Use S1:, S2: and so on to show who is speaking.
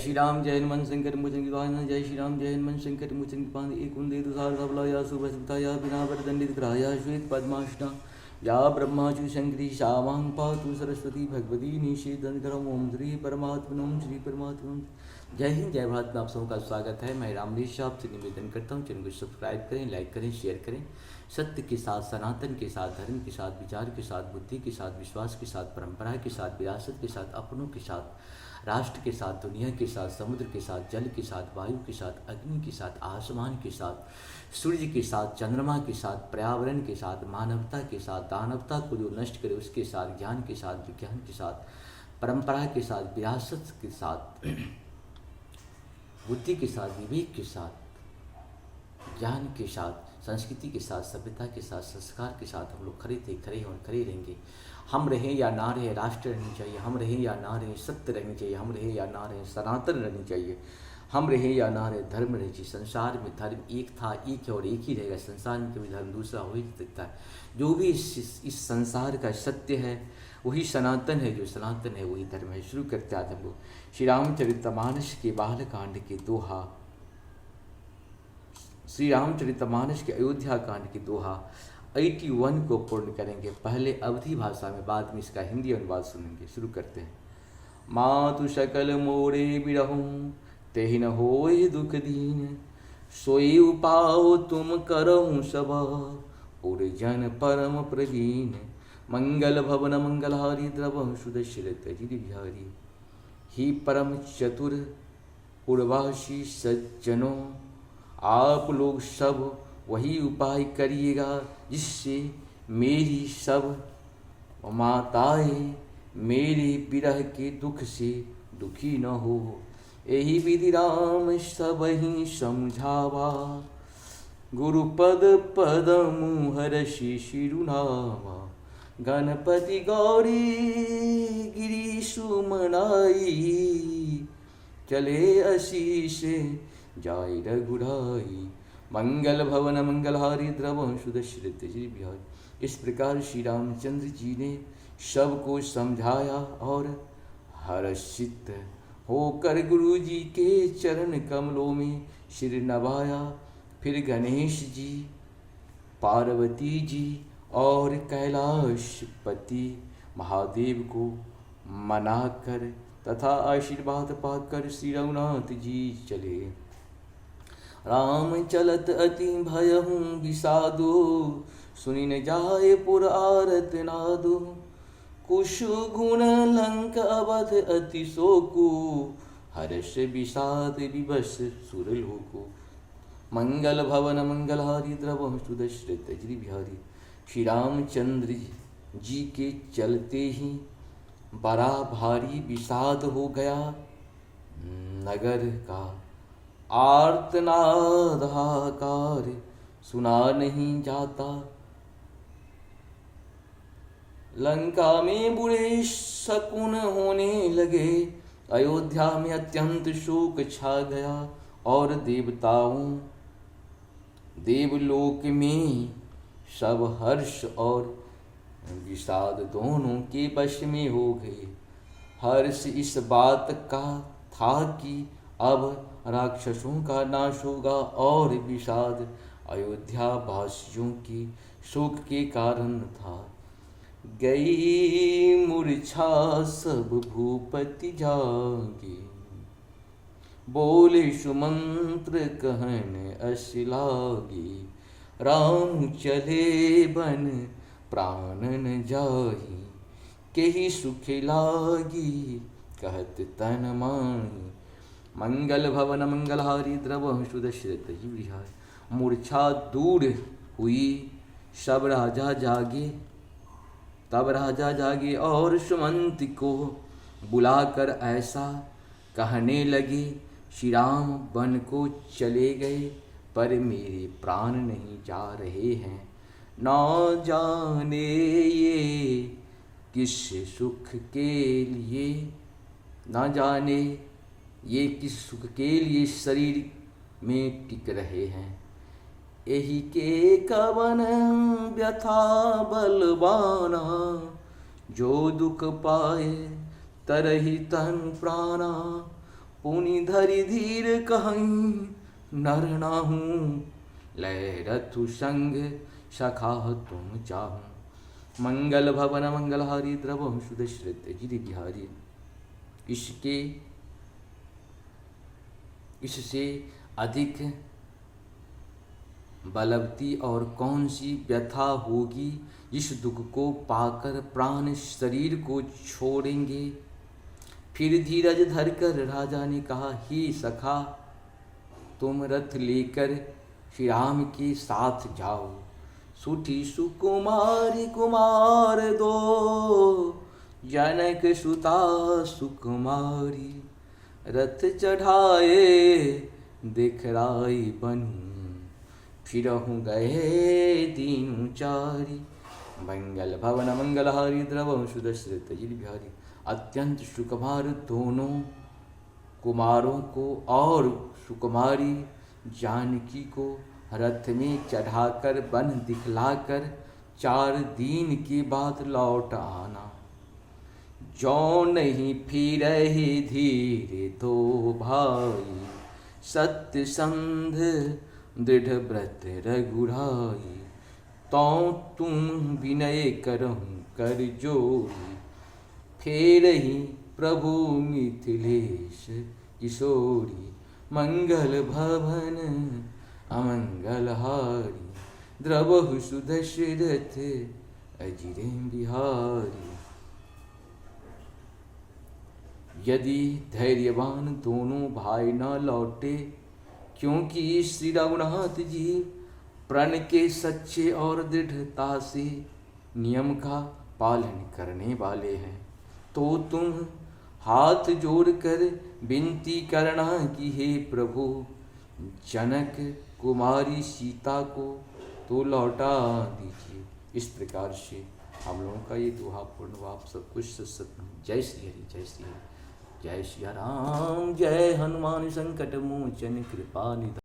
S1: श्री राम जय हनुमान शंकर मोचन कृपाण जय श्री राम जय हनुमान शंकर मोचन कृपाण एक कुंदे तुषार धवलाया सुभस्मिताया बिना वरदंडित ग्राया श्वेत पद्मासना या ब्रह्माचु शंकरी शावां पातु सरस्वती भगवती निषेधनकरम ओम श्री परमात्मनम श्री परमात्मनम। जय हिंद जय भारत में आप सबका स्वागत है। मैं रामनीश आपसे निवेदन करता हूँ चैनल को सब्सक्राइब करें, लाइक करें, शेयर करें। सत्य के साथ, सनातन के साथ, धर्म के साथ, विचार के साथ, बुद्धि के साथ, विश्वास के साथ, परंपरा के साथ, विरासत के साथ, अपनों के साथ, राष्ट्र के साथ, दुनिया के साथ, समुद्र के साथ, जल के साथ, वायु के साथ, अग्नि के साथ, आसमान के साथ, सूर्य के साथ, चंद्रमा के साथ, पर्यावरण के साथ, मानवता के साथ, दानवता को जो नष्ट करे उसके साथ, ज्ञान के साथ, विज्ञान के साथ, परंपरा के साथ, विरासत के साथ, बुद्धि के साथ, विवेक के साथ, ज्ञान के साथ, संस्कृति के साथ, सभ्यता के साथ, संस्कार के साथ हम लोग खड़े थे, खड़े और खड़े रहेंगे। हम रहें या ना रहें, राष्ट्र रहनी चाहिए। हम रहें या ना रहें, सत्य रहनी चाहिए। हम रहें या ना रहें, सनातन रहनी चाहिए। हम रहें या ना रहें, धर्म रहनी चाहिए। संसार में धर्म एक था, एक है और एक ही रहेगा। संसार में कभी धर्म दूसरा हो ही नहीं सकता है। जो भी इस संसार का सत्य है वही सनातन है, जो सनातन है वही धर्म है। शुरू करते आज हम लोग श्री रामचरितमानस के बालकांड के दोहा, श्री रामचरितमानस के अयोध्या कांड की दोहा 81 को पूर्ण करेंगे। पहले अवधी भाषा में, बाद में इसका हिंदी अनुवाद सुनेंगे। शुरू करते हैं। मातु सकल मोरे बिरहूं तेहि न होए दुख दीन, सोई उपाओ तुम करहूं सबा और जन परम प्रवीण। मंगल भवन मंगलहारी द्रव सुदशरथ गिरि बिहारी, ही परम चतुर उर्वासी सज्जनों, आप लोग सब वही उपाय करिएगा जिससे मेरी सब माताएं मेरे विरह के दुख से दुखी न हो। यही विधि राम सब ही समझावा, गुरुपद पदमु हर्षि शिरुनावा। गणपति गौरी गिरीशु मनाई, चले आशीष जाय रघुराई। मंगल भवन मंगलहारी द्रव सुदशरथ गिरि बिहारी। इस प्रकार श्री रामचंद्र जी ने सबको समझाया और हर्षित होकर गुरु जी के चरण कमलों में सिर नवाया। फिर गणेश जी, पार्वती जी और कैलाशपति महादेव को मनाकर तथा आशीर्वाद पाकर श्री रघुनाथ जी चले। राम चलत अति भयहूँ विषादो, सुनि न जाय पुर आरत नादो। कुशु गुण लंक अवध अति शोको, हर्ष विषाद विवश सुरलोको। मंगल भवन मंगलहारी द्रव सुदशरथ गिरि बिहारी। श्री रामचंद्र जी के चलते ही बड़ा भारी विषाद हो गया। नगर का आर्तनाद हाहाकार सुना नहीं जाता। लंका में बुरे शकुन होने लगे। अयोध्या में अत्यंत शोक छा गया और देवलोक में सब हर्ष और विषाद दोनों के वश में हो गए। हर्ष इस बात का था कि अब राक्षसों का नाश होगा और विषाद अयोध्या वासियों की शोक के कारण था। गई मूर्छा सब भूपति जागे, बोले सुमंत्र कहन अस लागे। राम चले बन प्राण न जाही, केहि सुख लागी कहत तन माही। मंगल भवन मंगलहारी द्रव सुदशरथ गिरि बिहारी। मूर्छा दूर हुई, सब राजा जागे। तब राजा जागे और सुमंत को बुलाकर ऐसा कहने लगे। श्री राम वन को चले गए पर मेरे प्राण नहीं जा रहे हैं। न जाने ये किस सुख के लिए, न जाने ये किस सुख के लिए शरीर में टिक रहे हैं। यही के कवन व्यथा बलवाना, जो दुख पाए तरहि तन प्राणा। पुनि धरि धीर कहईं नर नाहूँ, लय रथु संग सखा तुम चाहूँ। मंगल भवन मंगलहारी द्रवहु सुदशरथ गिरि बिहारी। इससे अधिक बलवती और कौन सी व्यथा होगी। इस दुख को पाकर प्राण शरीर को छोड़ेंगे। फिर धीरज धरकर राजा ने कहा, हे सखा तुम रथ लेकर श्री राम के साथ जाओ। सुठी सुकुमारी कुमार दो, जनक सुता सुकुमारी। रथ चढ़ाए दिखराई बनूं, फिरहु गए दीनु चारी। मंगल भवन मंगलहारी द्रवहु सुदशरथ गिरि बिहारी। अत्यंत सुकुमार दोनों कुमारों को और सुकुमारी जानकी को रथ में चढ़ाकर वन दिखलाकर 4 दिन के बाद लौट आना। जो नहीं फिरहि धीरे दो भाई, सत्य संध दृढ़ व्रत रघुराई। तो तुम विनय करहु कर जोरी, फेरहि प्रभु मिथिलेश किशोरी। मंगल भवन अमंगलहारी, द्रवहु सुदशरथ अजिरे बिहारी। यदि धैर्यवान दोनों भाई न लौटे, क्योंकि श्री रघुनाथ जी प्रण के सच्चे और दृढ़ता से नियम का पालन करने वाले हैं, तो तुम हाथ जोड़कर विनती करना कि हे प्रभु, जनक कुमारी सीता को तो लौटा दीजिए। इस प्रकार से हम लोगों का ये दोहा पूर्ण आप सब कुछ सत्सत। जय श्री हरि, जय श्री हरि, जय श्री राम, जय हनुमान संकट मोचन कृपा निधान।